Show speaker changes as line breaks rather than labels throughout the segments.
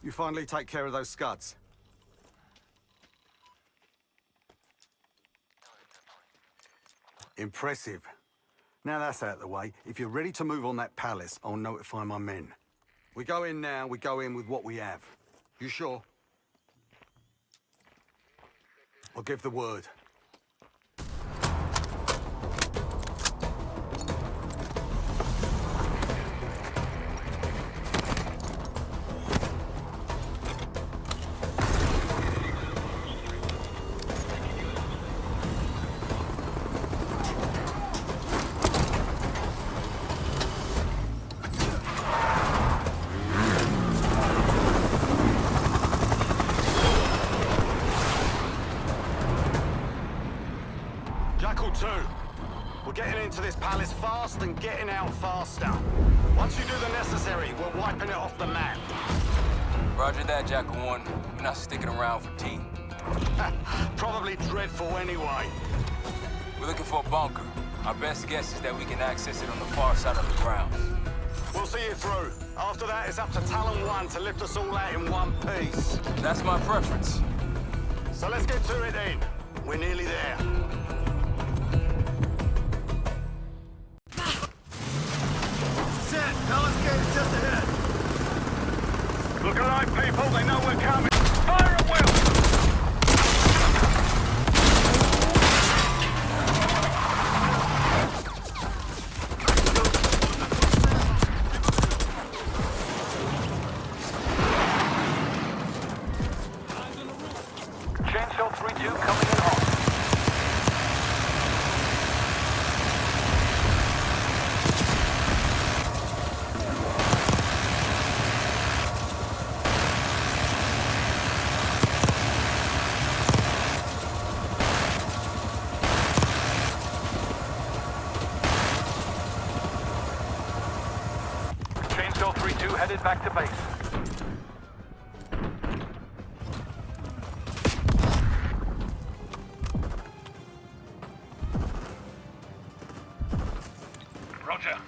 You finally take care of those scuds. Impressive. Now that's out of the way, if you're ready to move on that palace, I'll notify my men. We go in now, we go in with what we have. You sure? I'll give the word. Jackal 2, we're getting into this palace fast and getting out faster. Once you do the necessary, we're wiping it off the map.
Roger that, Jackal 1. We're not sticking around for tea.
Probably dreadful anyway.
We're looking for a bunker. Our best guess is that we can access it on the far side of the grounds.
We'll see you through. After that, it's up to Talon 1 to lift us all out in one piece.
That's my preference.
So let's get to it then. We're nearly there. Just ahead. Look alive, people. They know we're coming. Fire at will.
Chainsaw 3-2 coming in hot. Chainsaw 3-2 headed back to base. Roger.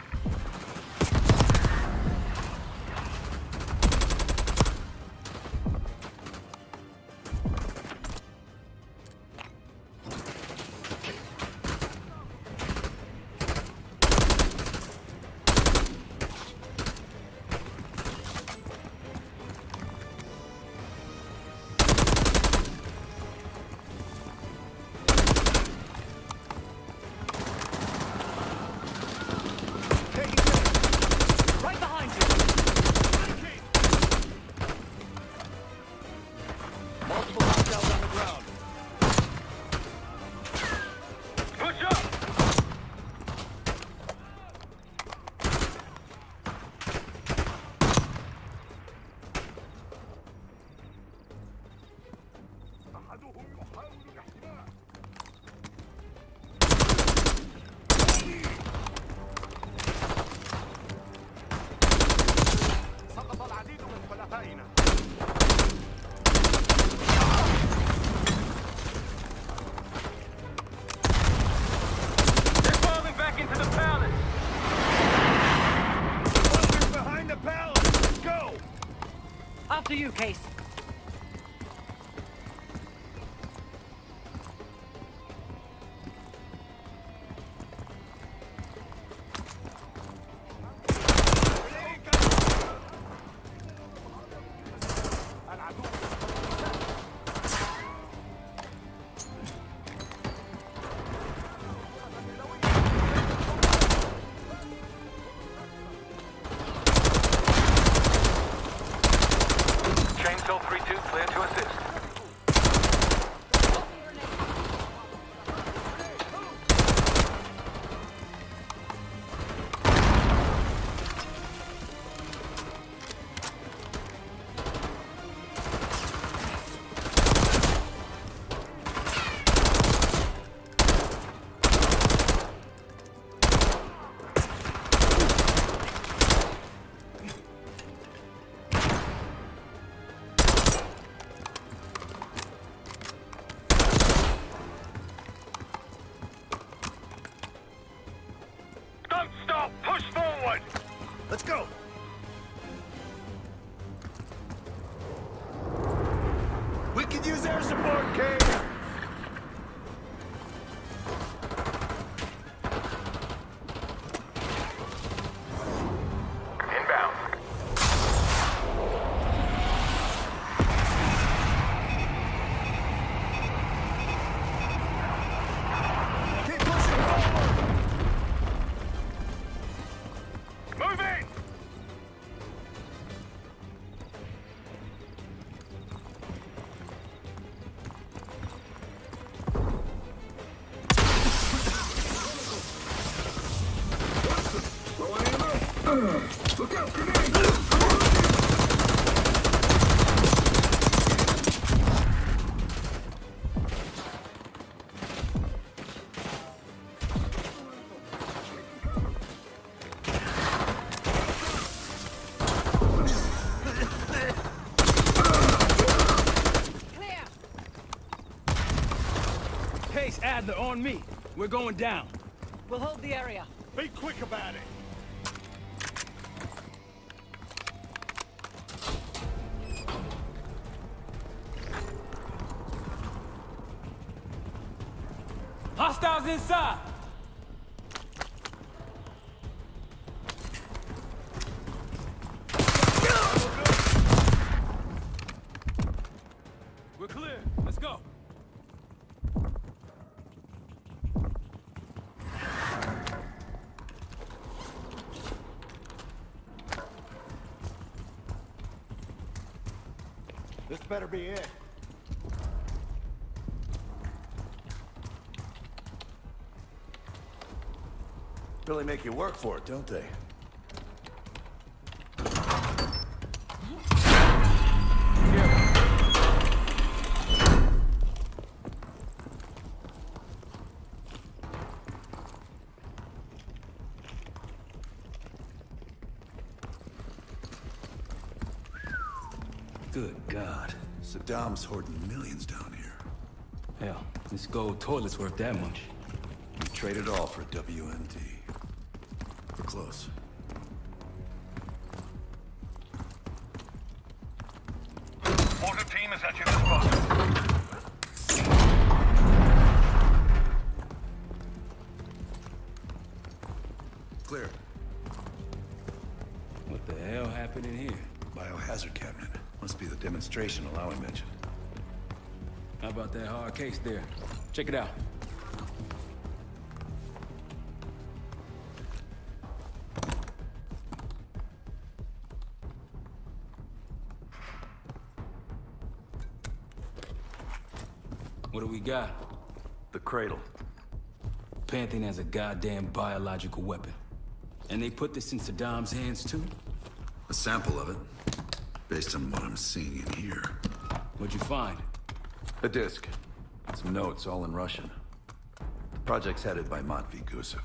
Right behind you! Multiple hostiles on the ground.
Push up!
سقط العديد من خلفائنا.
They're falling back into the palace!
Bunkers behind the palace! Let's go!
After you, Case.
Chainsaw 3-2 clear to assist. Don't stop! Push forward!
Let's go!
Case Adler on me. We're going down.
We'll hold the area.
Be quick about it.
Hostiles inside. We're clear. Let's go.
This better be it.
Really make you work for it, don't they?
Good God.
Saddam's hoarding millions down here.
Hell, this gold toilet's worth that much.
We trade it all for WMD. We're close.
Mortar team is at your disposal.
Clear.
What the hell happened in here?
Biohazard cabinet. Must be the demonstration Alawi mentioned.
How about that hard case there? Check it out. What do we got?
The cradle.
Pantheon has a goddamn biological weapon. And they put this in Saddam's hands too?
A sample of it. Based on what I'm seeing in here.
What'd you find?
A disc. Some notes, all in Russian. The project's headed by Matvey Gusev.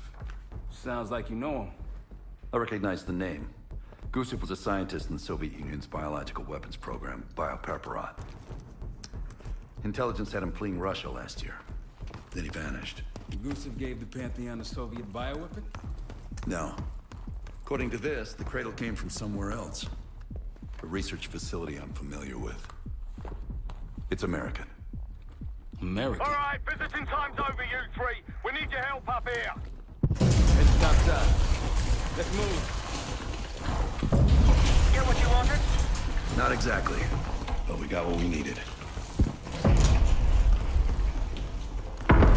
Sounds like you know him.
I recognize the name. Gusev was a scientist in the Soviet Union's biological weapons program, Biopreparat. Intelligence had him fleeing Russia last year. Then he vanished.
Gusev gave the Pantheon a Soviet bioweapon?
No. According to this, the cradle came from somewhere else. A research facility I'm familiar with. It's American.
American?
All right, visiting time's over, you three. We need your help up here.
Head topside. Let's move.
Get what you wanted?
Not exactly. But we got what we needed.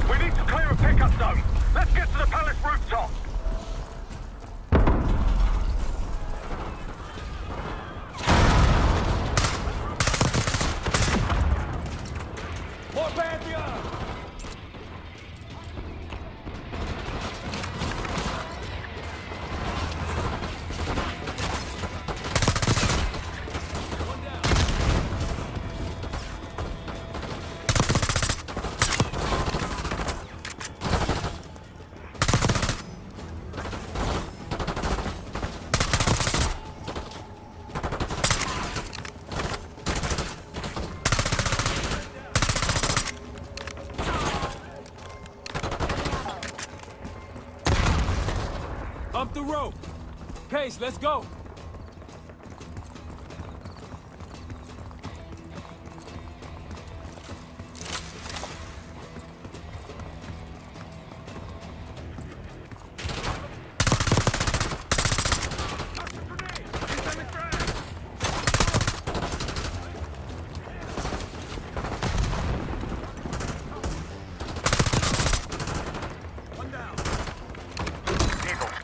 We need to clear a pickup zone. Let's get to the palace rooftop.
More Pantheon! Up the rope. Case, let's go.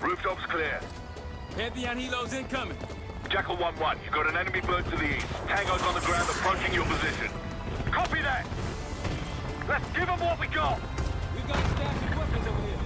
Rooftop's clear.
Pantheon helos incoming.
Jackal 1-1, you got an enemy bird to the east. Tango's on the ground approaching your position. Copy that! Let's give them what we got!
We've got a stash of weapons over here.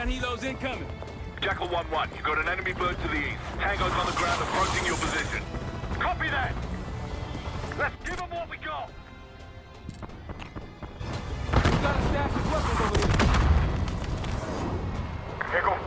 Pantheon helos incoming.
Jackal 1-1, you got an enemy bird to the east. Tango's on the ground approaching your position. Copy that! Let's give them what we got!
We got a stash of weapons over here.
Eagle.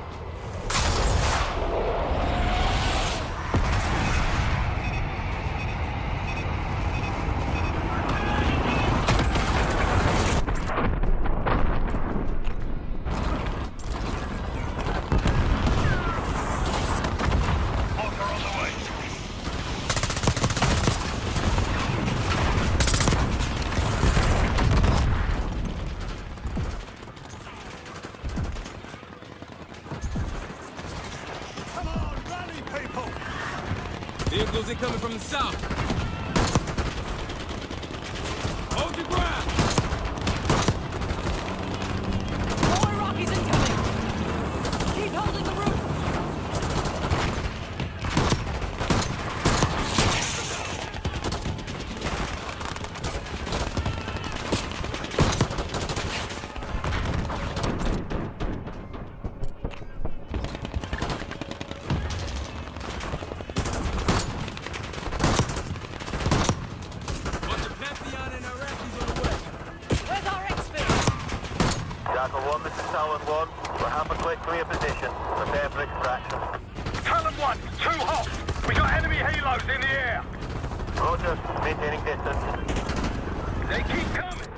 Come on, rally, people!
Vehicles incoming from the south. Hold your ground.
More Rockies incoming! Keep holding the roof!
Bunch of Pantheon and Iraqis on the way.
Where's our exfil?
Jackal 1, this is Talon 1. We're half a click clear position. Prepare for extraction.
Talon 1, too hot! We got enemy halos in the air!
Roger, maintaining distance.
They keep coming!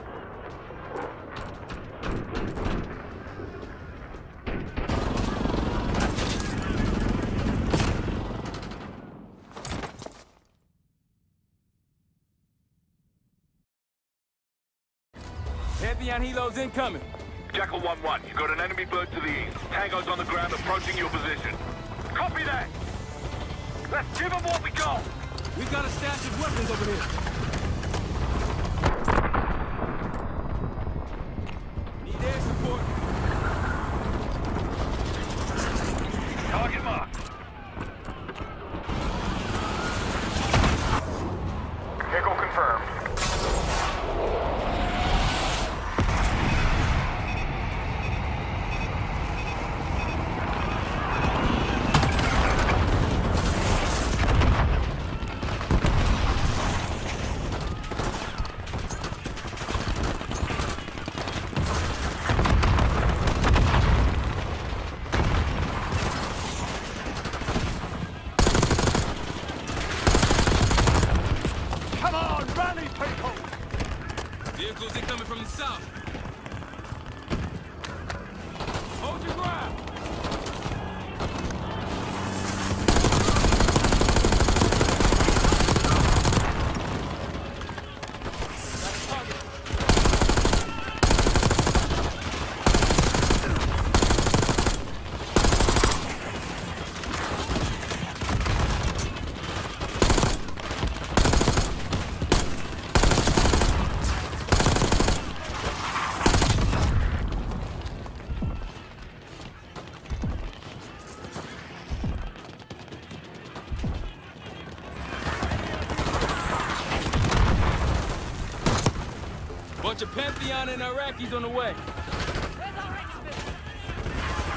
Pantheon helos incoming.
Jackal 1-1, you got an enemy bird to the east. Tango's on the ground approaching your position. Copy that! Let's give them what we got!
We got a stash of weapons over here. Need air support.
Target marked. Eagle confirmed.
Come on, rally, people!
Vehicles incoming from the south. Hold your ground. Got a target. Bunch of Pantheon and Iraqis on the way.
Where's our exfil?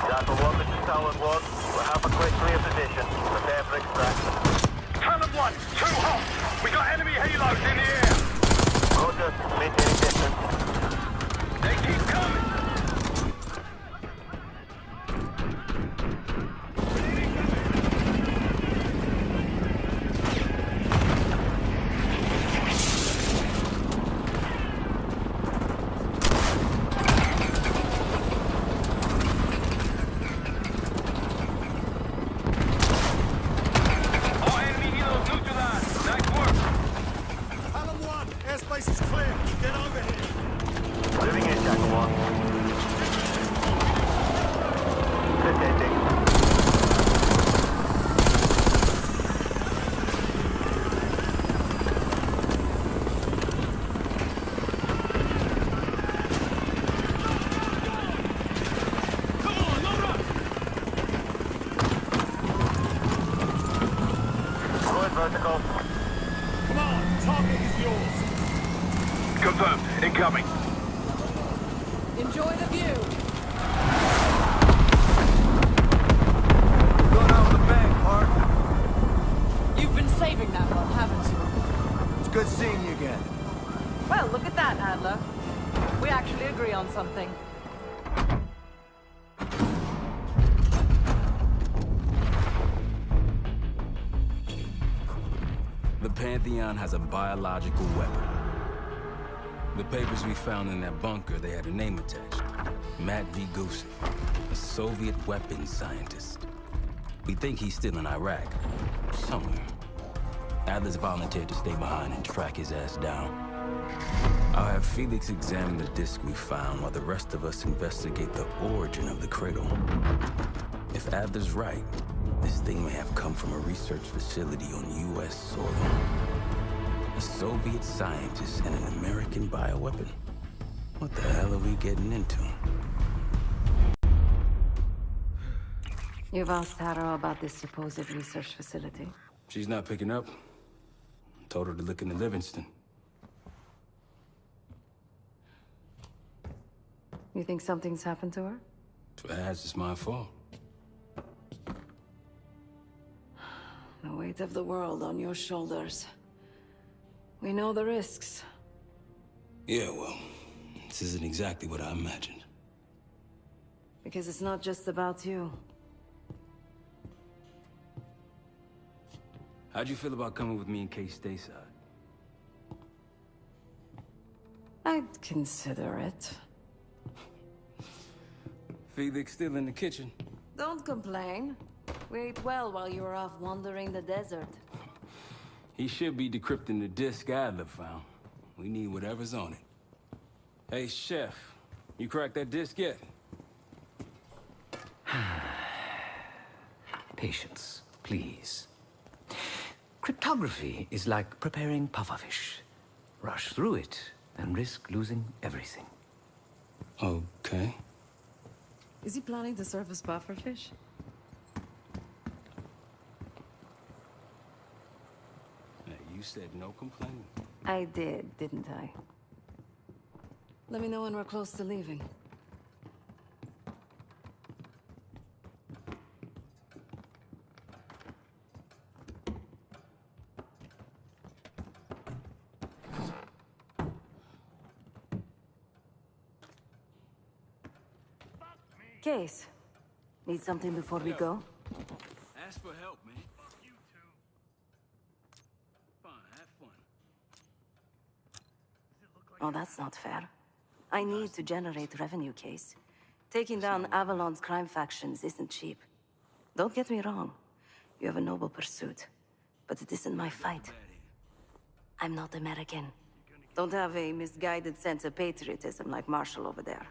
Jackal 1, this is Talon 1. We're half a click clear position. Prepare for extraction.
Talon 1, too hot! We got enemy halos in the air!
Roger, maintaining distance.
They keep coming! Our enemy helos neutralized! Nice work!
Talon 1, airspace is clear. Get over here.
Moving in, Jackal 1. Good ending.
Come on, load up.
Going vertical.
Come on, target is yours.
Confirmed. Incoming.
Enjoy the view! forgiving that one, haven't you?
It's good seeing you again.
Well, look at that, Adler. We actually agree on something.
The Pantheon has a biological weapon. The papers we found in that bunker, they had a name attached. Matt V. Gusev, a Soviet weapons scientist. We think he's still in Iraq, somewhere. Adler's volunteered to stay behind and track his ass down. I'll have Felix examine the disc we found while the rest of us investigate the origin of the cradle. If Adler's right, this thing may have come from a research facility on U.S. soil. A Soviet scientist and an American bioweapon. What the hell are we getting into?
You've asked Harrow about this supposed research facility.
She's not picking up. Told her to look into Livingston.
You think something's happened to her?
If it has, it's my fault.
The weight of the world on your shoulders. We know the risks.
Yeah, well, this isn't exactly what I imagined.
Because it's not just about you.
How'd you feel about coming with me in case stateside?
I'd consider it.
Felix still in the kitchen.
Don't complain. We ate well while you were off wandering the desert.
He should be decrypting the disc Adler found. We need whatever's on it. Hey, Chef, you cracked that disc yet?
Patience, please. Cryptography is like preparing pufferfish. Rush through it and risk losing everything.
Okay.
Is he planning to serve us pufferfish?
Hey, you said no complaining.
I did, didn't I? Let me know when we're close to leaving. Case. Need something before we go?
Ask for help, man. You too. Fine, have fun.
Oh, that's not fair. I need to generate revenue, Case. Taking down Avalon's crime factions isn't cheap. Don't get me wrong. You have a noble pursuit. But it isn't my fight. I'm not American. Don't have a misguided sense of patriotism like Marshall over there.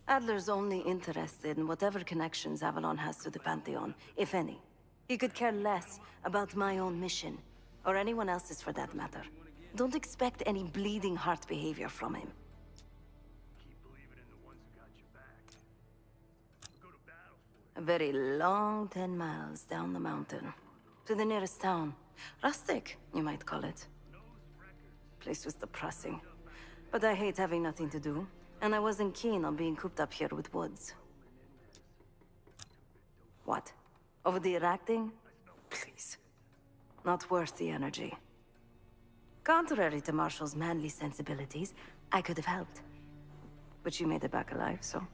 Adler's only interested in whatever connections Avalon has to the Pantheon, if any. He could care less about my own mission, or anyone else's for that matter. Don't expect any bleeding heart behavior from him. A very long 10 miles down the mountain, to the nearest town. Rustic, you might call it. Place was depressing, but I hate having nothing to do. And I wasn't keen on being cooped up here with Woods. What? Over the Iraq thing? Please. Not worth the energy. Contrary to Marshall's manly sensibilities, I could have helped. But you made it back alive, so...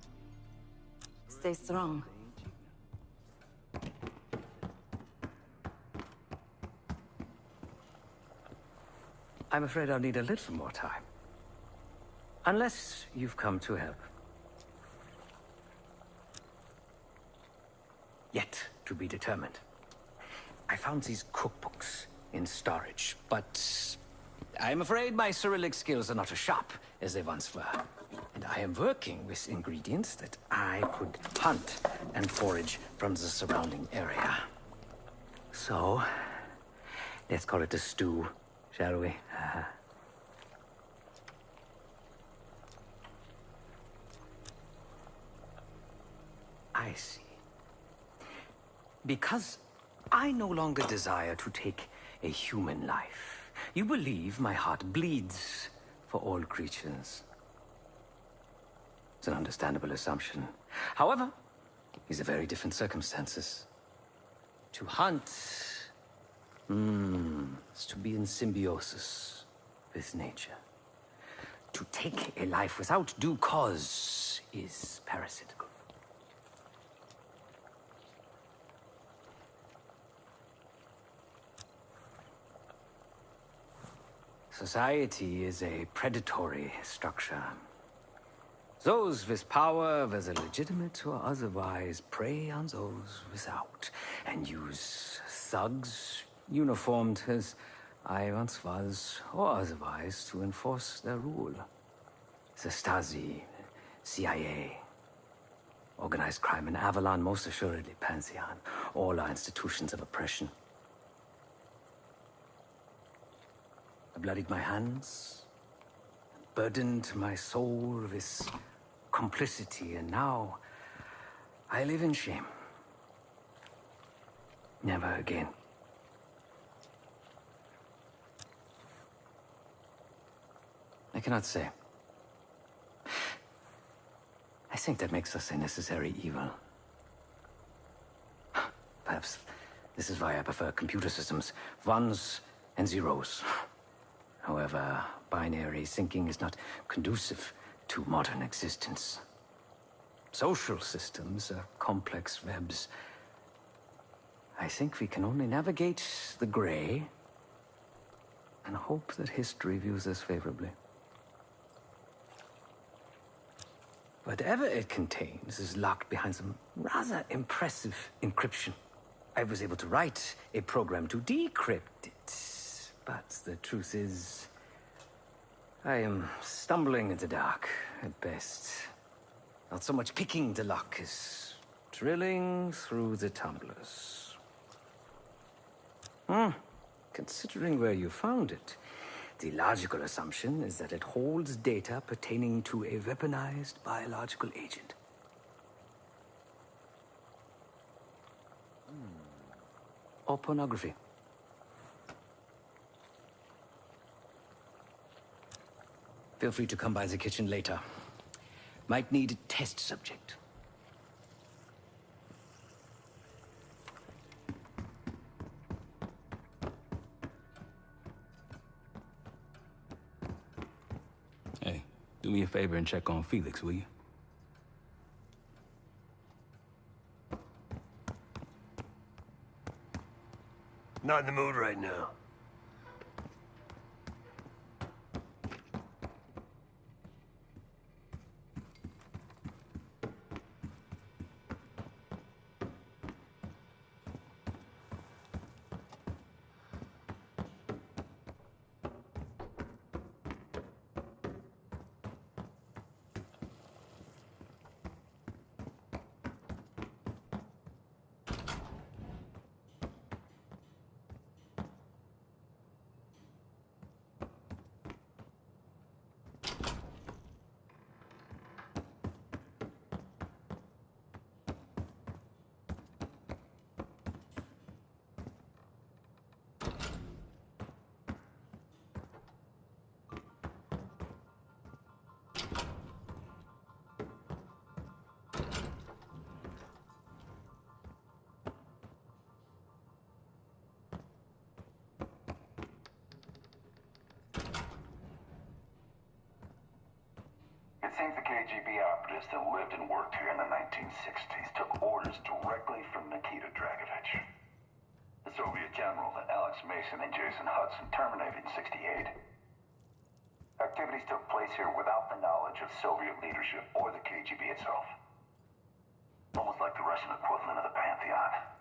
stay strong.
I'm afraid I'll need a little more time. Unless you've come to help. Yet to be determined. I found these cookbooks in storage, but I'm afraid my Cyrillic skills are not as sharp as they once were. And I am working with ingredients that I could hunt and forage from the surrounding area. So, let's call it a stew, shall we? I see. Because I no longer desire to take a human life, you believe my heart bleeds for all creatures. It's an understandable assumption. However, these are very different circumstances. To hunt is to be in symbiosis with nature. To take a life without due cause is parasitical. Society is a predatory structure. Those with power, whether legitimate or otherwise, prey on those without, and use thugs, uniformed as I once was, or otherwise, to enforce their rule. The Stasi, CIA, organized crime in Avalon, most assuredly Pantheon, all are institutions of oppression. I bloodied my hands, burdened my soul with complicity, and now I live in shame. Never again. I cannot say. I think that makes us a necessary evil. Perhaps this is why I prefer computer systems. Ones and zeros. However, binary thinking is not conducive to modern existence. Social systems are complex webs. I think we can only navigate the gray and hope that history views us favorably. Whatever it contains is locked behind some rather impressive encryption. I was able to write a program to decrypt it, but the truth is, I am stumbling in the dark at best. Not so much picking the lock as drilling through the tumblers. Considering where you found it, the logical assumption is that it holds data pertaining to a weaponized biological agent. Or pornography. Feel free to come by the kitchen later. Might need a test subject.
Hey, do me a favor and check on Felix, will you?
Not in the mood right now.
You'd think the KGB operatives that lived and worked here in the 1960s took orders directly from Nikita Dragovich, the Soviet general that Alex Mason and Jason Hudson terminated in '68. Activities took place here without the knowledge of Soviet leadership or the KGB itself. Almost like the Russian equivalent of the Pantheon.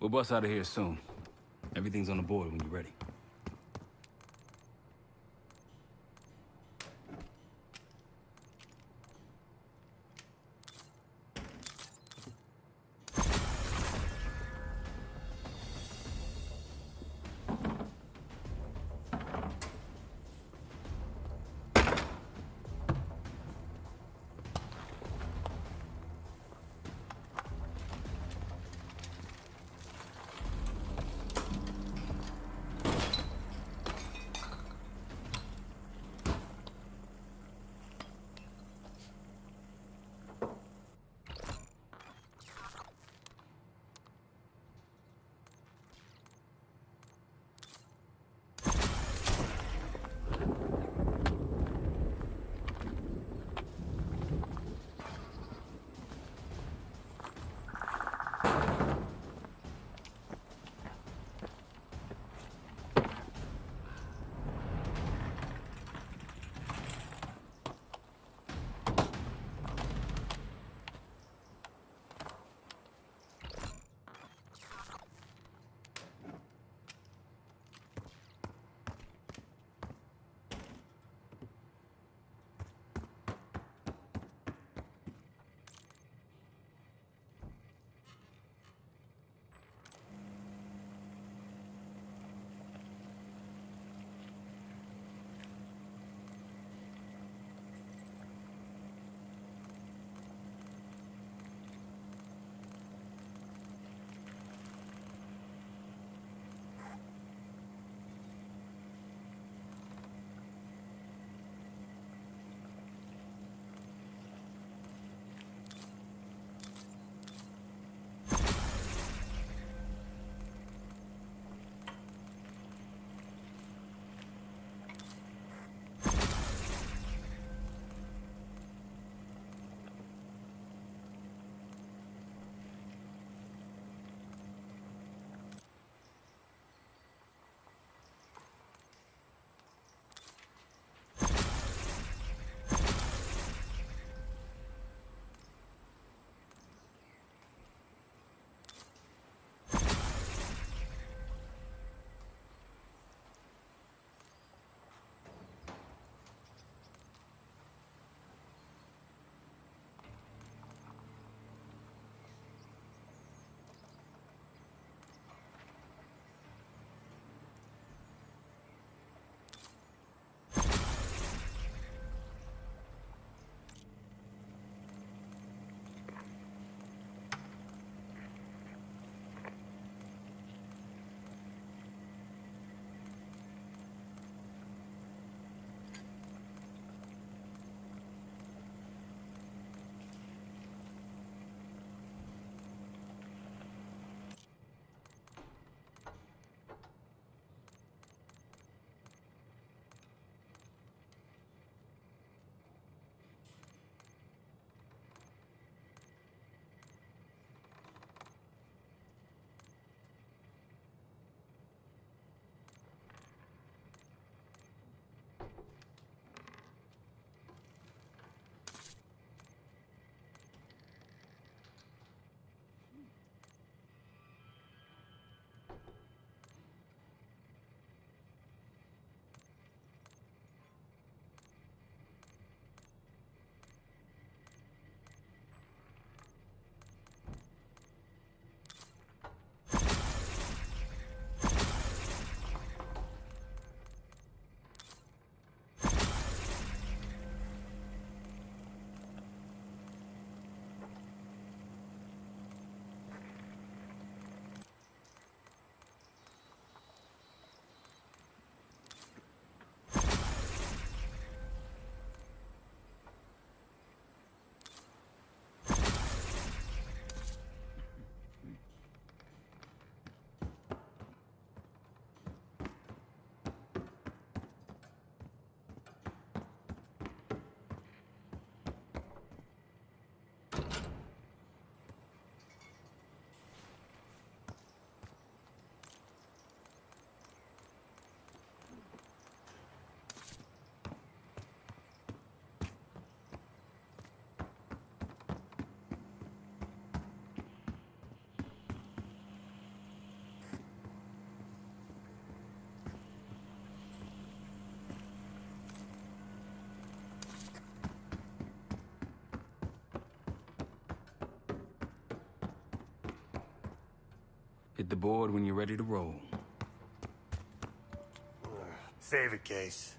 We'll bust out of here soon. Everything's on the board when you're ready. Hit the board when you're ready to roll.
Save it, Case.